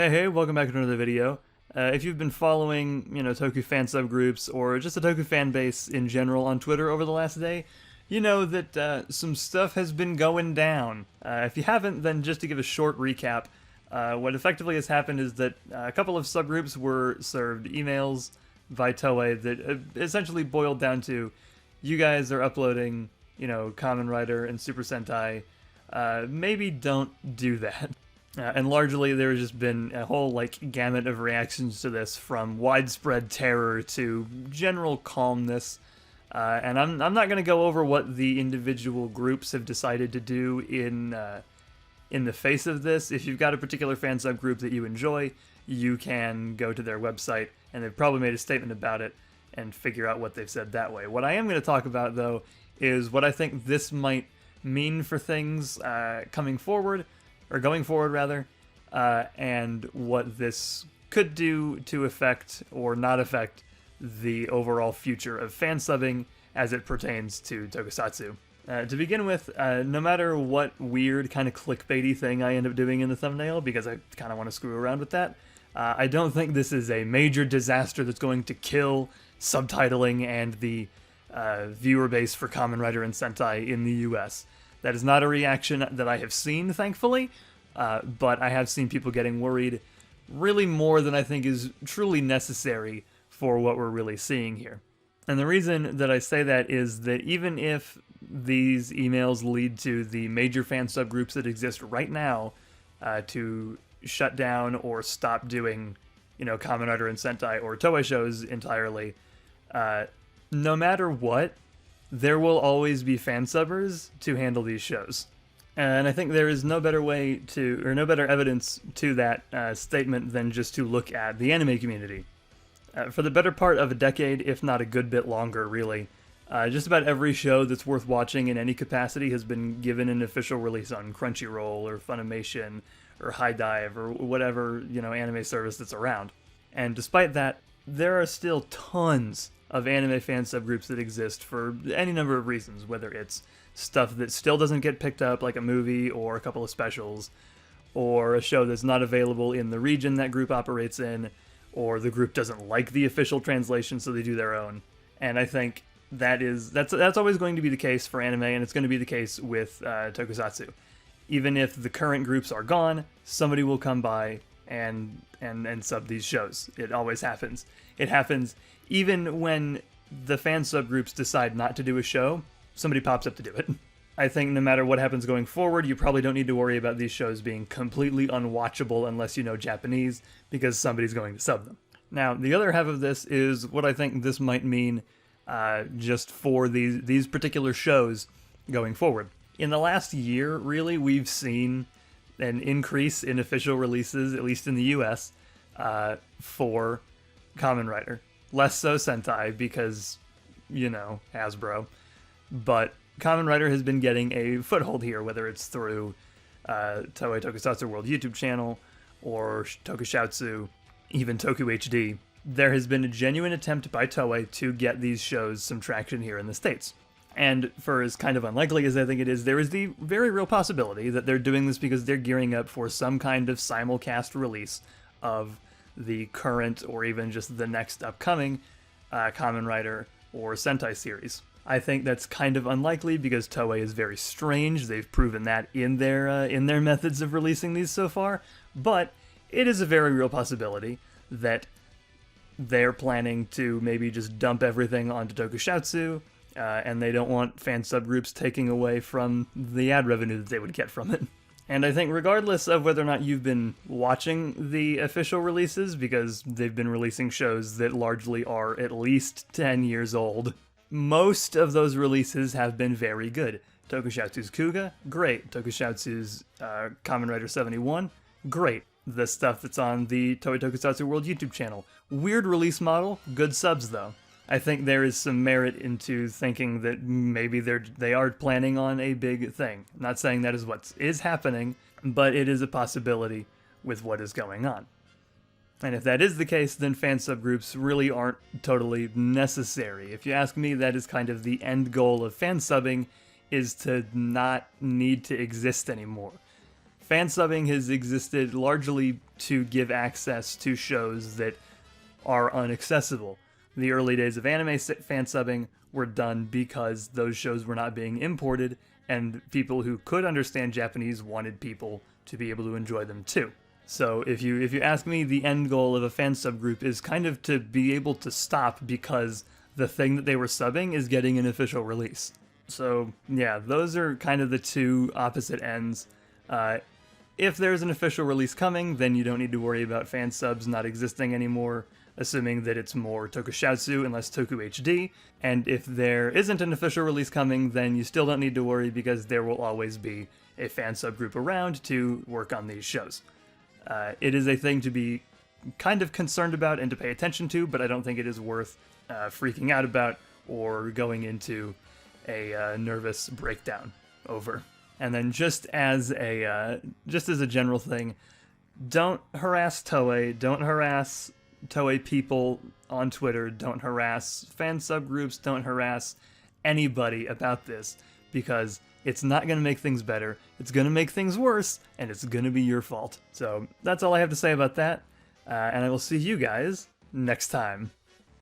Hey, welcome back to another video. If you've been following, Toku fan subgroups or just the Toku fan base in general on Twitter over the last day, you know that some stuff has been going down. If you haven't, then just to give a short recap, what effectively has happened is that a couple of subgroups were served emails by Toei that essentially boiled down to, you guys are uploading, Kamen Rider and Super Sentai, maybe don't do that. And largely there's just been a whole gamut of reactions to this, from widespread terror to general calmness. And I'm not going to go over what the individual groups have decided to do in the face of this. If you've got a particular fan subgroup that you enjoy, you can go to their website, and they've probably made a statement about it and figure out what they've said that way. What I am going to talk about, though, is what I think this might mean for things going forward, and what this could do to affect or not affect the overall future of fan subbing as it pertains to tokusatsu. To begin with, no matter what weird kind of clickbaity thing I end up doing in the thumbnail, because I kind of want to screw around with that, I don't think this is a major disaster that's going to kill subtitling and the viewer base for Kamen Rider and Sentai in the US. That is not a reaction that I have seen, thankfully, but I have seen people getting worried really more than I think is truly necessary for what we're really seeing here. And the reason that I say that is that even if these emails lead to the major fan subgroups that exist right now to shut down or stop doing, Kamen Rider and Sentai or Toei shows entirely, no matter what, there will always be fan subbers to handle these shows. And I think there is no better way to, or no better evidence to that statement than just to look at the anime community. For the better part of a decade, if not a good bit longer, really, just about every show that's worth watching in any capacity has been given an official release on Crunchyroll or Funimation or High Dive or whatever, anime service that's around. And despite that, there are still tons of anime fan subgroups that exist for any number of reasons, whether it's stuff that still doesn't get picked up, like a movie or a couple of specials, or a show that's not available in the region that group operates in, or the group doesn't like the official translation, so they do their own. And I think that's always going to be the case for anime, and it's going to be the case with tokusatsu. Even if the current groups are gone, somebody will come by and sub these shows. It always happens. It happens even when the fan subgroups decide not to do a show, somebody pops up to do it. I think no matter what happens going forward, you probably don't need to worry about these shows being completely unwatchable unless you know Japanese, because somebody's going to sub them. Now, the other half of this is what I think this might mean just for these particular shows going forward. In the last year, really, we've seen an increase in official releases, at least in the US, for Kamen Rider. Less so Sentai, because, Hasbro. But Kamen Rider has been getting a foothold here, whether it's through Toei Tokusatsu World YouTube channel, or Tokushatsu, even Toku HD. There has been a genuine attempt by Toei to get these shows some traction here in the States. And for as kind of unlikely as I think it is, there is the very real possibility that they're doing this because they're gearing up for some kind of simulcast release of the current or even just the next upcoming Kamen Rider or Sentai series. I think that's kind of unlikely because Toei is very strange. They've proven that in their methods of releasing these so far. But it is a very real possibility that they're planning to maybe just dump everything onto Tokushatsu, and they don't want fan subgroups taking away from the ad revenue that they would get from it. And I think regardless of whether or not you've been watching the official releases, because they've been releasing shows that largely are at least 10 years old, most of those releases have been very good. Tokushatsu's Kuga, great. Tokushatsu's Kamen Rider 71, great. The stuff that's on the Toei Tokusatsu World YouTube channel. Weird release model, good subs though. I think there is some merit into thinking that maybe they are planning on a big thing. I'm not saying that is what is happening, but it is a possibility with what is going on. And if that is the case, then fan subgroups really aren't totally necessary. If you ask me, that is kind of the end goal of fan subbing, is to not need to exist anymore. Fansubbing has existed largely to give access to shows that are unaccessible. The early days of anime fansubbing were done because those shows were not being imported, and people who could understand Japanese wanted people to be able to enjoy them too. So if you ask me, the end goal of a fan subgroup is kind of to be able to stop because the thing that they were subbing is getting an official release. So yeah, those are kind of the two opposite ends. If there's an official release coming, then you don't need to worry about fan subs not existing anymore, assuming that it's more tokusatsu and less toku HD. And if there isn't an official release coming, then you still don't need to worry because there will always be a fan subgroup around to work on these shows. It is a thing to be kind of concerned about and to pay attention to, but I don't think it is worth freaking out about or going into a nervous breakdown over. And then just as a general thing, don't harass Toei, don't harass Toei people on Twitter, don't harass fan subgroups, don't harass anybody about this, because it's not going to make things better, it's going to make things worse, and it's going to be your fault. So that's all I have to say about that, and I will see you guys next time.